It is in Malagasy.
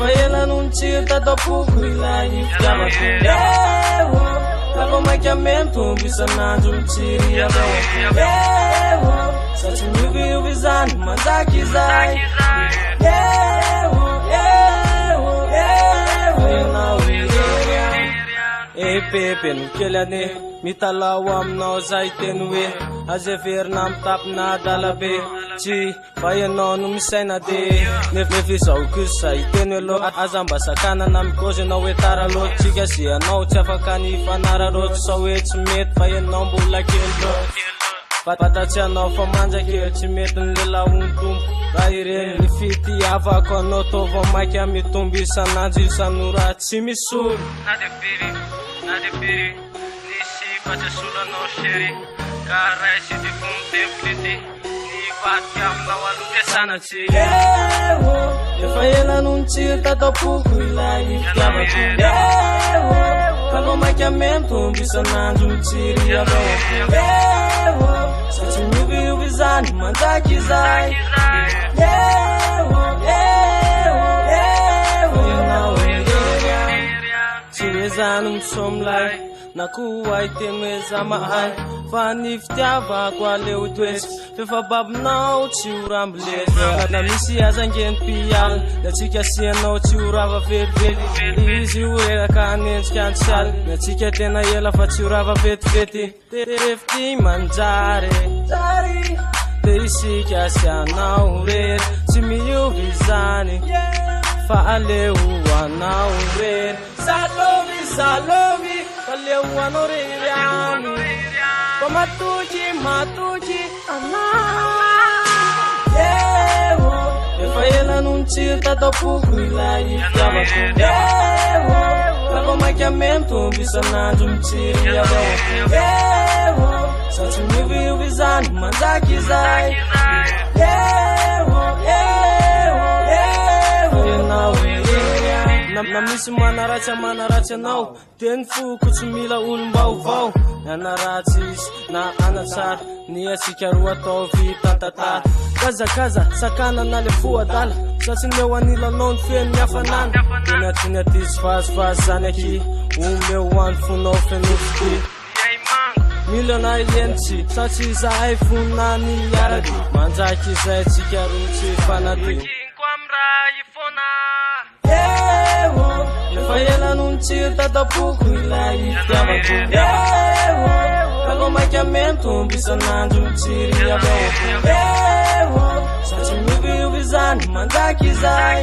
efa ela nontsiry tatapoky ilay fitiavako lafa maikamente isan'andro mitsiry avao satria miovy zany manjaky izay pepe no kely ane mitalao aminao zay teny hoe azeverinao mitapina dalabe tsy fa ianao no misaina de nefizao kosa iteny aloha aza mba sakanana mikozy anao hoe tara loatra tsika ze anao tsy afaka ny fanara roatra sao hoe tsy mety fa ianao mbola kely loatra fatatsy anao fa manjakely tsy mety ny lela ontompo raha ireny ny fitiavako anao tova maiky mitombo isan'andro isan'ora tsy misolo Nadepiri, nisi baca sulanao sheri, karai si difum templiti, ni batkam nawalu desana ci. Efa ela nontsiry tatapoky ilay fitiavako lafa maikamente isan'andro mitsiry avao satria miovy zany manjaky izay zany misomlay na koa iteny hoe za mahay fa ny fitiavako aleo toesy fefa babinao tsy ho ramboleza na misy azangeny mpiala na tsika sianao tsy ho rava velively izy ho eraka anendrika antsialy na tsika tena ela fa tsy ho rava vetivety tefity manjary de isika sianao rery tsy miovy zany fa aleo anao rery Salomi, kaleu anoriani, matuji, ana. Efa ela nontsiry tatapoky ilay fitiavako lafa maikamente isan'andro mitsiry avao satria miovy zany manjaky izay na misy manaratsy anao teny foko tsy mila olom-baovao anaratsy izy na anatsara ny asika roa atao vitantatara kazakaza sakana na le foadala satsi neo anilanao ny feny miafanana tenatsiny aty sy vazivazy zany aky omeo any fonao fenofity milona ientsy satsi zahay fonany araky manjaky izay tsika rotsy fanady Efa ela nontsiry tatapoky ilay fitiavako lafa maikamente isan'andro mitsiry avao satria miovy zany manjaky izay